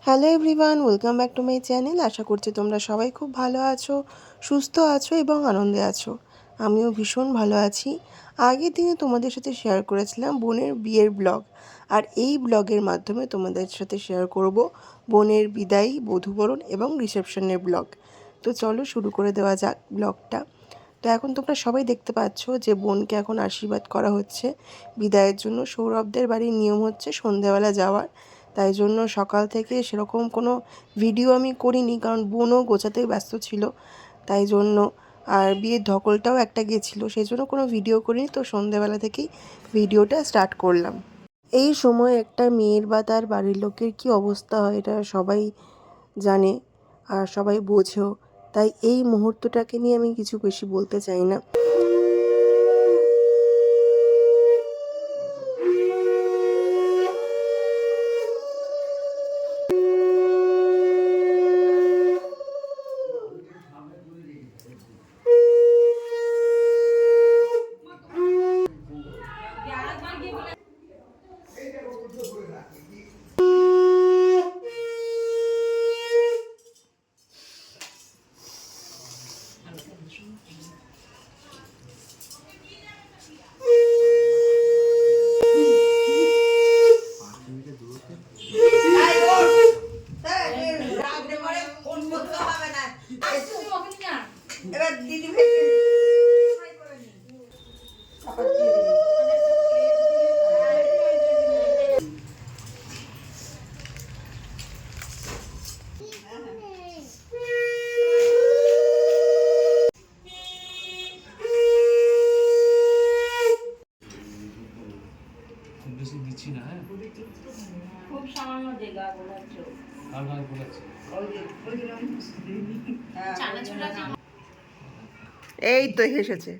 Hello everyone, welcome back to my channel. আশা করছি তোমরা সবাই খুব ভালো আছো, সুস্থ আছো এবং আনন্দে আছো। আমিও ভীষণ ভালো আছি। আগের দিনে তোমাদের সাথে শেয়ার করেছিলাম বোনের বিয়ের ব্লগ, আর এই ব্লগের মাধ্যমে তোমাদের সাথে শেয়ার করব বোনের বিদায়ী, বধূবরণ এবং রিসেপশনের ব্লগ। তো চলো শুরু করে দেওয়া যাক ব্লগটা। তো এখন তোমরা সবাই দেখতে পাচ্ছ যে বোনকে এখন আশীর্বাদ করা হচ্ছে বিদায়ের জন্য। সৌরভদের বাড়ির নিয়ম হচ্ছে সন্ধ্যাবেলা যাওয়ার, তাই জন্য সকাল থেকে সেরকম কোনো ভিডিও আমি করিনি, কারণ বোনও গোছাতে ব্যস্ত ছিল তাই জন্য। আর বিয়ের ধকলটাও একটা গেছিলো, সেই জন্য কোনো ভিডিও করিনি। তো সন্ধ্যাবেলা থেকেই ভিডিওটা স্টার্ট করলাম। এই সময় একটা মেয়ের বা তার বাড়ির লোকের কী অবস্থা হয় এটা সবাই জানে আর সবাই বোঝেও, তাই এই মুহূর্তটাকে নিয়ে আমি কিছু বেশি বলতে চাই না। দিচ্ছি না, হ্যাঁ খুব সামান্য দেগা গোলাচ্ছ আর ভালো গোলাচ্ছ এই তো এসেছে।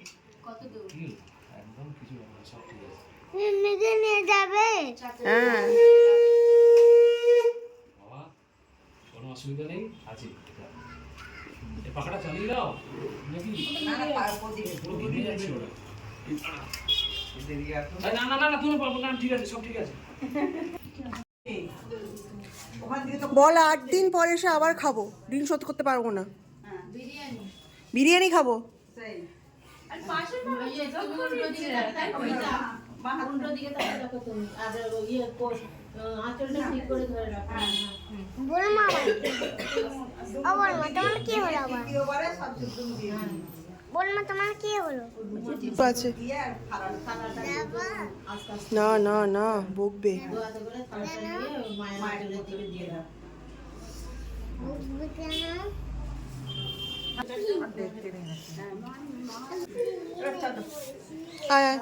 কত দূর একদম কিছু না, সব ঠিক আছে। নিজে নিয়ে যাবে। হ্যাঁ বাবা কোনো অসুবিধা নেই, আছে এই পাখাটা চালিয়ে দাও নাকি না না পারবো দিবে পুরো ভিজে যাচ্ছে ওরা। না না না না তুমি পারবো না, ঠিক আছে সব ঠিক আছে। বল 8 দিন পরে এসে আবার খাবো, ঋণ শোধ করতে পারবো না। বিরিয়ানি খাবো। বলমা তোমার কি হলো আবার? বলমা তোমার কি হলো? আছে না না না, বকবে। আয় আয়।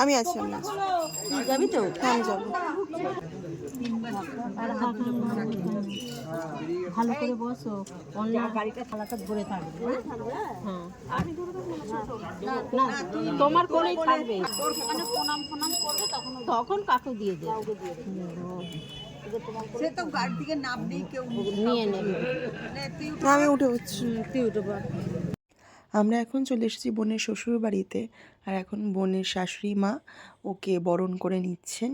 আমি আছি, আমি আছি। যাবি তো? হ্যাঁ আমি যাবো। ভালো করে বসো, অন্য গাড়িটা থালাটা ধরে থাকবে। হ্যাঁ না তোমার কোলেই থাকবে, ওখানে প্রণাম করবে তখন কাকু দিয়ে দেবে। সে তো গাড়ি থেকে নামবেই, কেউ নিয়ে নেবে। আমি উঠে হচ্ছি। তুই উঠে পড়। আমরা এখন চলে এসেছি বোনের শ্বশুর বাড়িতে, আর এখন বোনের শাশুড়ি মা ওকে বরণ করে নিচ্ছেন।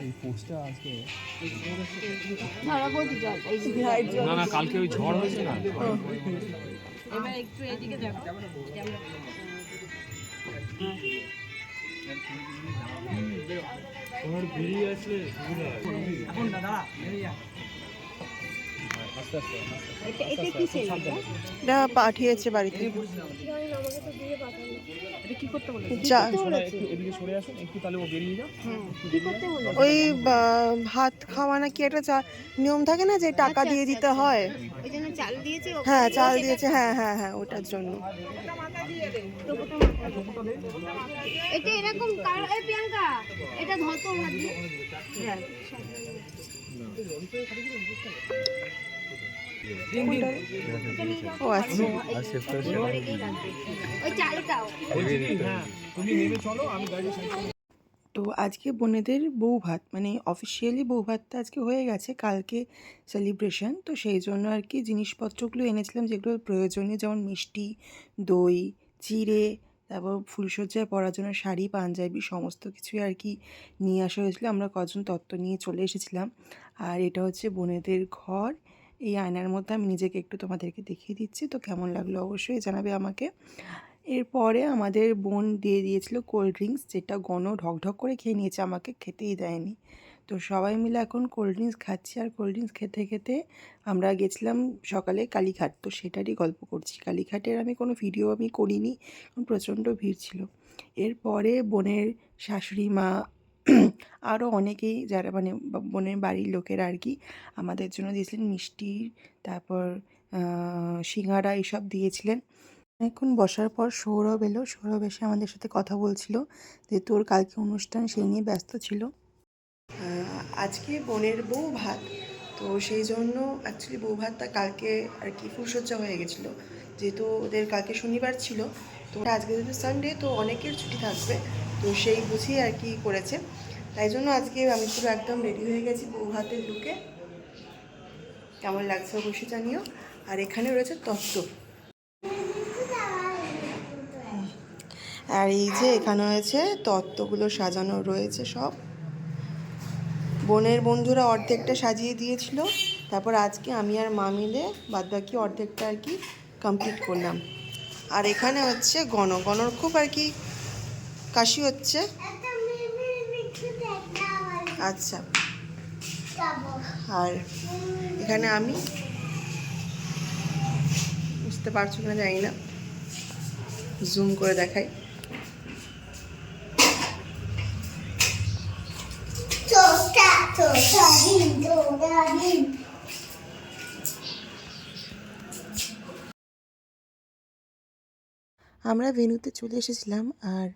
এই পোস্টটা আজকে জল না না কালকে ওই ঝড় হয়েছে না, এবার একটু এদিকে দেখো। তোমার বেরিয়ে আসলে এখন দাদা এটা কিসের এটা? এটা পাঠিয়েছে বাড়িতে। এটা কি করতে বলে? যা এদিকে সরে আসুন একটু, তাহলে ও বেরিয়ে যাও। হ্যাঁ, কি করতে বলে? ওই ভাত খাওয়া না কি একটা নিয়ম থাকে না, যে টাকা দিয়ে দিতে হয়। ওই জন্য চাল দিয়েছে। হ্যাঁ, চাল দিয়েছে, হ্যাঁ হ্যাঁ হ্যাঁ, ওটার জন্য। এটা এরকম এই প্রিয়াঙ্কা এটা ধরতো হাত দিয়ে হ্যাঁ। ও আচ্ছা। ওই চালটাও হ্যাঁ, তুমি নেমে চলো, আমি গাড়িটা সাইড করে। তো আজকে বোনেদের বউ ভাত, মানে অফিসিয়ালি বউ ভাতটা আজকে হয়ে গেছে, কালকে সেলিব্রেশন। তো সেই জন্য আর কি জিনিসপত্রগুলো এনেছিলাম যেগুলো প্রয়োজনীয়, যেমন মিষ্টি, দই, চিড়ে, তারপর ফুলসজ্জায় পরার জন্য শাড়ি, পাঞ্জাবি, সমস্ত কিছুই আর কি নিয়ে আসা হয়েছিলো। আমরা কজন তত্ত্ব নিয়ে চলে এসেছিলাম। আর এটা হচ্ছে বোনেদের ঘর। এই আয়নার মধ্যে আমি নিজেকে একটু তোমাদেরকে দেখিয়ে দিচ্ছি, তো কেমন লাগলো অবশ্যই জানাবে আমাকে। এরপরে আমাদের বোন দিয়ে দিয়েছিল কোল্ড ড্রিঙ্কস, যেটা গণ ঢকঢক করে খেয়ে নিয়েছে, আমাকে খেতেই দেয়নি। তো সবাই মিলে এখন কোল্ড ড্রিঙ্কস খাচ্ছি, আর কোল্ড ড্রিঙ্কস খেতে খেতে আমরা গেছিলাম সকালে কালীঘাট, তো সেটারই গল্প করছি। কালীঘাটের আমি কোনো ভিডিও করিনি, কারণ প্রচণ্ড ভিড় ছিল। এরপরে বোনের শাশুড়ি মা আরও অনেকেই যারা মানে বোনের বাড়ির লোকেরা আর কি আমাদের জন্য দিয়েছিলেন মিষ্টি, তারপর সিঙ্গারা এইসব দিয়েছিলেন। অনেকক্ষণ বসার পর সৌরভ এলো। সৌরভ এসে আমাদের সাথে কথা বলছিল যে তোর কালকে অনুষ্ঠান, সেই নিয়ে ব্যস্ত ছিল। আজকে বোনের বউ ভাত, তো সেই জন্য অ্যাকচুয়ালি বউ ভাতটা কালকে আর কি ফুলসজ্জা হয়ে গেছিলো, যেহেতু ওদের কালকে শনিবার ছিল। তো আজকে যেহেতু সানডে, তো অনেকের ছুটি থাকবে, তো সেই বুঝিয়ে আর কি করেছে। তাই জন্য আজকে আমি পুরো একদম রেডি হয়ে গেছি বউ ভাতের লুকে। কেমন লাগছে অবশ্যই জানিও। আর এখানে রয়েছে তত্ত্ব। আর এই যে এখানে হয়েছে তত্ত্বগুলো সাজানো রয়েছে সব। বোনের বন্ধুরা অর্ধেকটা সাজিয়ে দিয়েছিল, তারপর আজকে আমি আর মা মিলে বাদবাকি অর্ধেকটা আর কি কমপ্লিট করলাম। আর এখানে হচ্ছে গণর খুব আর কি কাশি হচ্ছে। আচ্ছা। আর এখানে আমি, বুঝতে পারছো কিনা জানি না, জুম করে দেখাই। আমরা ভেন্যুতে চলে এসেছিলাম, আর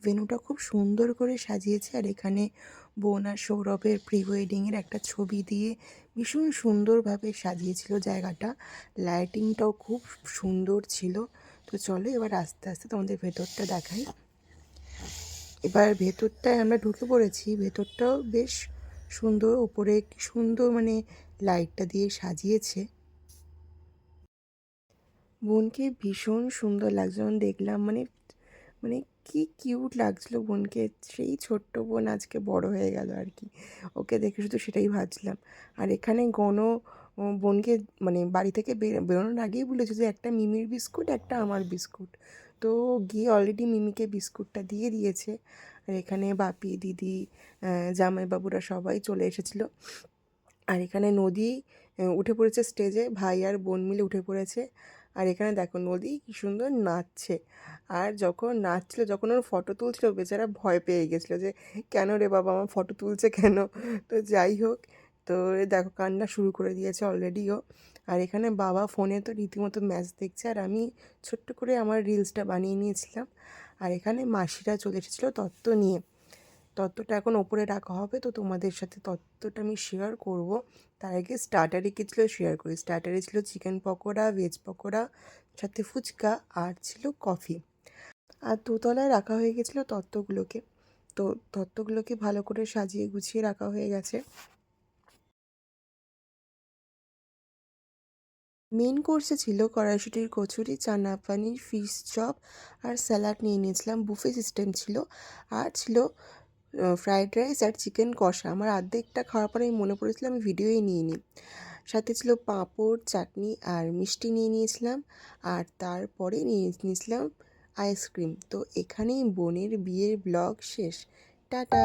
ভেন্যুটা খুব সুন্দর করে সাজিয়েছে। আর এখানে বোন আর সৌরভের প্রি ওয়েডিংয়ের একটা ছবি দিয়ে ভীষণ সুন্দরভাবে সাজিয়েছিল জায়গাটা। লাইটিংটাও খুব সুন্দর ছিল। তো চলো এবার আস্তে আস্তে তোমাদের ভেতরটা দেখাই। এবার ভেতরটায় আমরা ঢুকে পড়েছি। ভেতরটাও বেশ সুন্দর, ওপরে কি সুন্দর মানে লাইটটা দিয়ে সাজিয়েছে। বোনকে ভীষণ সুন্দর লাগছে যখন দেখলাম, মানে মানে কি কিউট লাগছিল বোনকে। সেই ছোট্ট বোন আজকে বড় হয়ে গেল আর কি, ওকে দেখে শুধু সেটাই ভাবছিলাম। আর এখানে বোনকে মানে বাড়ি থেকে বেরোনোর আগেই বলেছে যে একটা মিমির বিস্কুট, একটা আমার বিস্কুট। তো গিয়ে অলরেডি মিমিকে বিস্কুটটা দিয়ে দিয়েছে। আর এখানে বাপি, দিদি, জামাইবাবুরা সবাই চলে এসেছিলো। আর এখানে নদী উঠে পড়েছে স্টেজে, ভাই আর বোন মিলে উঠে পড়েছে। আর এখানে দেখো নদী কী সুন্দর নাচছে। আর যখন নাচছিল, যখন ওর ফটো তুলছিল, বেচারা ভয় পেয়ে গেছিলো যে কেন রে বাবা আমার ফটো তুলছে কেন। তো যাই হোক, তো দেখো কান্না শুরু করে দিয়েছে অলরেডিও। আর এখানে বাবা ফোনে তো রীতিমতো ম্যাচ দেখছে, আর আমি ছোট্ট করে আমার রিলসটা বানিয়ে নিয়েছিলাম। আর এখানে মাসিরা চলে এসেছিলো তত্ত্ব নিয়ে। তত্ত্বটা এখন ওপরে রাখা হবে, তো তোমাদের সাথে তত্ত্বটা আমি শেয়ার করব। তার আগে স্টার্টারে কী ছিল শেয়ার করি। স্টার্টারে ছিল চিকেন পকোড়া, ভেজ পকোড়া, সাথে ফুচকা, আর ছিল কফি। আর দোতলায় রাখা হয়ে গেছিলো তত্ত্বগুলোকে। তো তত্ত্বগুলোকে ভালো করে সাজিয়ে গুছিয়ে রাখা হয়ে গেছে। মেন কোর্সে ছিল কড়াইশুঁটির কচুরি, চানা পানির, ফিশ চপ আর স্যালাড নিয়ে নিয়েছিলাম। বুফে সিস্টেম ছিল। আর ছিল ফ্রাইড রাইস আর চিকেন কষা। আমার অর্ধেকটা খাওয়ার পরে আমি মনে পড়েছিল আমি ভিডিওই নিইনি। সাথে ছিল পাঁপড়, চাটনি আর মিষ্টি নিয়ে নিয়েছিলাম। আর তারপরে নিয়ে নিয়েছিলাম আইসক্রিম। তো এখানেই বোনের বিয়ের ব্লগ শেষ। টাটা।